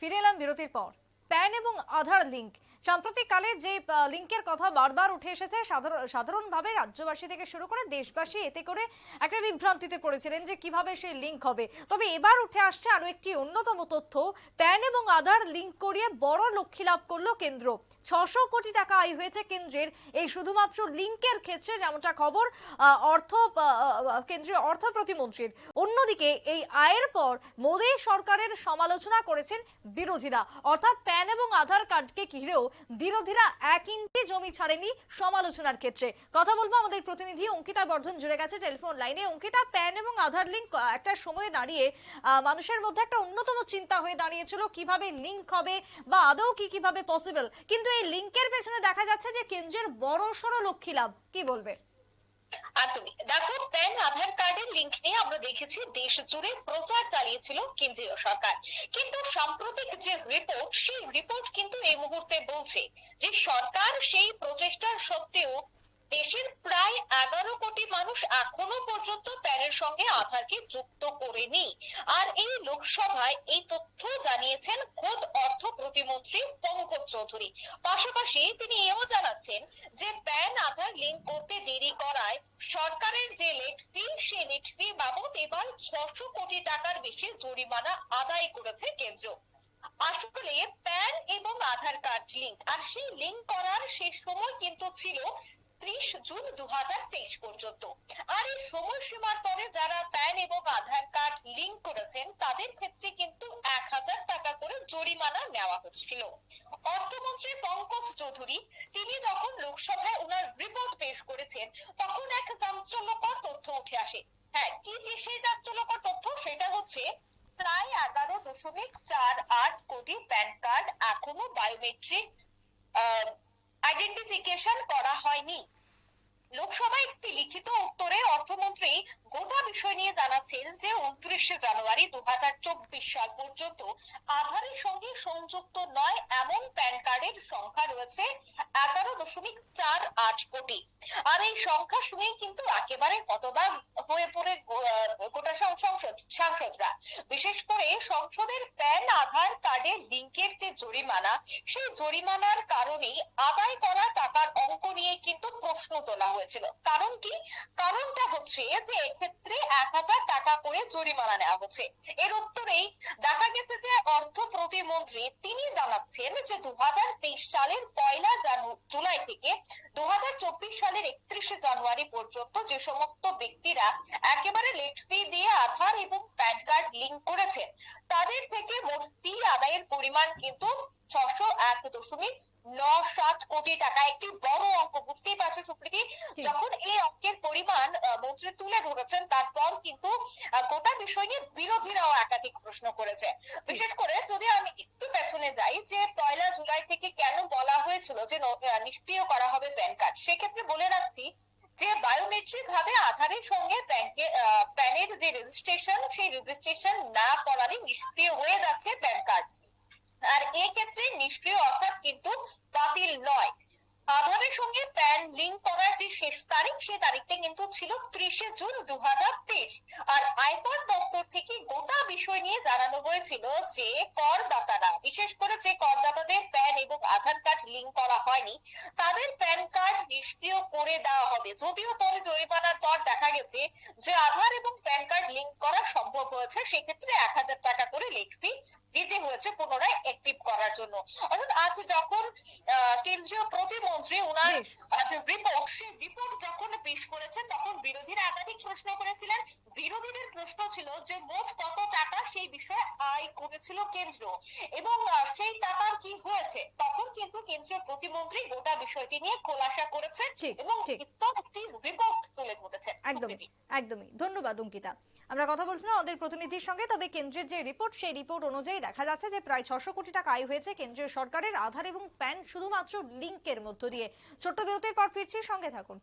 ফিরে এলাম বিরতির পর। প্যান এবং আধার লিংক, সাম্প্রতিককালে যে লিংকের কথা বারবার উঠে এসেছে, সাধারণভাবে রাজ্যবাসী থেকে শুরু করে দেশবাসী এতে করে একটা বিভ্রান্তিতে পড়েছিলেন যে কিভাবে সেই লিংক হবে। তবে এবার উঠে আসছে আরো একটি অন্যতম তথ্য, প্যান এবং আধার লিংক করিয়ে বড় লক্ষ্যে লাভ করলো কেন্দ্র। 600 কোটি টাকা আয় হয়েছে কেন্দ্রের এই শুধুমাত্র লিংকের ক্ষেত্রে, যেমনটা খবর কেন্দ্রীয় অর্থ প্রতিমন্ত্রীর। অন্যদিকে এই আয়ের পর মোদী সরকারের সমালোচনা করেছেন বিরোধীরা, অর্থাৎ প্যান এবং আধার কার্ডকে ঘিরেও বিরোধীরা 1 ইঞ্চি জমি ছাড়েনি সমালোচনার ক্ষেত্রে। কথা বলবো আমাদের প্রতিনিধি অঙ্কিতা বর্ধন জুড়ে গেছে টেলিফোন লাইনে। অঙ্কিতা, প্যান এবং আধার লিংক একটা সময়ে দাঁড়িয়ে মানুষের মধ্যে একটা অন্যতম চিন্তা হয়ে দাঁড়িয়েছিল কিভাবে লিংক হবে বা আদৌ কিভাবে পসিবল, কিন্তু এই লিংকের পেছনে দেখা যাচ্ছে যে কেন্দ্রের বড়সড় লক্ষ্যী লাভ। কি বলবে? একদমই। দেখো, প্যান আধার কার্ডের লিংক নিয়ে আমরা দেখেছি দেশ জুড়ে প্রচার চালিয়েছিল কেন্দ্রীয় সরকার, কিন্তু সাম্প্রতিক যে রিপোর্ট, সেই রিপোর্ট কিন্তু এই মুহূর্তে বলছে যে সরকার সেই প্রচেষ্টার সত্ত্বেও দেশের প্রায় 11 কোটি মানুষ এখনো পর্যন্ত প্যানের সঙ্গে আধারকে যুক্ত করেনি। আর এই লোকসভায় এই তথ্য জানিয়েছেন খোদ অর্থ প্রতিমন্ত্রী পঙ্কজ চৌধুরী। পাশাপাশি তিনি এও জানাচ্ছেন যে প্যান আধার লিংক করতে দেরি করায় সরকারের যে লেট ফি, সেই লেট ফি বাবদ এবার 600 কোটি টাকার বেশি জরিমানা আদায় করেছে কেন্দ্র। আসলে প্যান এবং আধার কার্ড লিংক, আর সেই লিংক করার শেষ সময় কিন্তু ছিল 30 জুন 2023 পর্যন্ত। আর এই সময়সীমার পরে যারা প্যান এবং আধার কার্ড লিংক করেছেন তাদের ক্ষেত্রে কিন্তু 1000 টাকা করে জরিমানা নেওয়া হচ্ছিল। অর্থমন্ত্রী পঙ্কজ চৌধুরী তিনি যখন লোকসভায় ওনার রিপোর্ট পেশ করেছেন, তখন এক চাঞ্চল্যকর তথ্য উঠে আসে। হ্যাঁ, কি যে সেই চাঞ্চল্যকর তথ্য, সেটা হচ্ছে প্রায় 11.48 কোটি প্যান কার্ড এখনো বায়োমেট্রিক আইডেন্টিফিকেশন করা হয়নি। লোকসভায় একটি লিখিত উত্তরে অর্থমন্ত্রী গোটা বিষয় নিয়ে জানাচ্ছেন যে 29 জানুয়ারি 2024 সাল পর্যন্ত আধারের সঙ্গে সংযুক্ত নয় এমন প্যান কার্ডের সংখ্যা রয়েছে 11.48 কোটি। আর এই সংখ্যা শুনেই কিন্তু একেবারে হতবাক হয়ে পড়ে গোটা সাংসদরা। বিশেষ করে সংসদের প্যান আধার কার্ডের লিংকের যে জরিমানা, সেই জরিমানার কারণেই আদায় করা টাকার অঙ্ক নিয়ে কিন্তু প্রশ্ন তোলা হয়েছিল। কারণ কি? কারণটা হচ্ছে যে এক্ষেত্রে 1000 টাকা করে জরিমানা নেওয়া হচ্ছে। এর উত্তরেই দেখা গেছে যে অর্থ প্রতিমন্ত্রী তিনি জানাচ্ছেন যে 2023 সালের 1 জুলাই থেকে 2024 সালের 31 জানুয়ারি পর্যন্ত যে সমস্ত ব্যক্তিরা একেবারে লেট ফি দিয়ে আধার এবং প্যান কার্ড লিংক করেছেন, তাদের থেকে মোট ফি আদায়ের পরিমাণ কিন্তু 601.97 কোটি টাকা। একটি বড় অঙ্ক, বুঝতেই পারছো সুপ্রীতি। যখন এই অঙ্কের পরিমাণ মন্ত্রী তুলে ধরেছেন, তারপর কিন্তু গোটা বিষয় নিয়ে বিরোধীরাও একাধিক প্রশ্ন করেছে। বিশেষ করে যদি আমি একটু পেছনে যাই, যে 1 জুলাই থেকে কেন বলা হয়েছিল যে নিষ্ক্রিয় করা হবে প্যান কার্ড, সেক্ষেত্রে বলে রাখছি যে বায়োমেট্রিক ভাবে আধারের সঙ্গে প্যানের যে রেজিস্ট্রেশন, সেই রেজিস্ট্রেশন না করালে নিষ্ক্রিয় হয়ে যাচ্ছে প্যান কার্ড। আর এক্ষেত্রে নিষ্ক্রিয় অর্থাৎ কিন্তু বাতিল নয়। আধারের সঙ্গে প্যান লিংক করার যে শেষ তারিখ, সেই তারিখটা কিন্তু ছিল 30 জুন 2023। আর আয়কর দপ্তর থেকে গোটা বিষয় নিয়ে জানানো হয়েছিল যে করদাতারা, বিশেষ করে যে করদাতাদের প্যান এবং আধার কার্ড লিংক করা হয়নি, তাদের প্যান কার্ড নিষ্ক্রিয় করে দেওয়া হবে। যদিও পরে জরিমানার পর দেখা গেছে যে আধার এবং প্যান কার্ড লিংক করা সম্ভব হয়েছে, সেক্ষেত্রে 1000 টাকা করে লেট ফি দিতে হয়েছে পুনরায় অ্যাক্টিভ করার জন্য। অর্থাৎ আজ যখন কেন্দ্রীয় প্রতিমন্ত্রী ওনার যে রিপোর্ট, সেই রিপোর্ট যখন পেশ করেছেন, তখন বিরোধীরা একাধিক প্রশ্ন করেছিলেন। বিরোধীদের প্রশ্ন ছিল যে মোট কত টাকা সেই বিষয়ে আয় করেছিল কেন্দ্র এবং সেই টাকার কি হয়েছে। তখন কিন্তু কেন্দ্রীয় প্রতিমন্ত্রী গোটা বিষয়টি নিয়ে খোলাসা করেছেন এবং বিস্তর একটি রিপোর্ট তুলে ধরেছেন। একদমই ধন্যবাদ অঙ্কিতা। আমরা কথা বলছিলাম আমাদের প্রতিনিধির সঙ্গে। তবে কেন্দ্রের যে রিপোর্ট, সেই রিপোর্ট অনুযায়ী দেখা যাচ্ছে যে প্রায় 600 কোটি টাকা আয় হয়েছে কেন্দ্রীয় সরকারের আধার এবং প্যান শুধুমাত্র লিংকের মধ্য দিয়ে। ছোট্ট বিরতির পর ফিরছি, সঙ্গে থাকুন।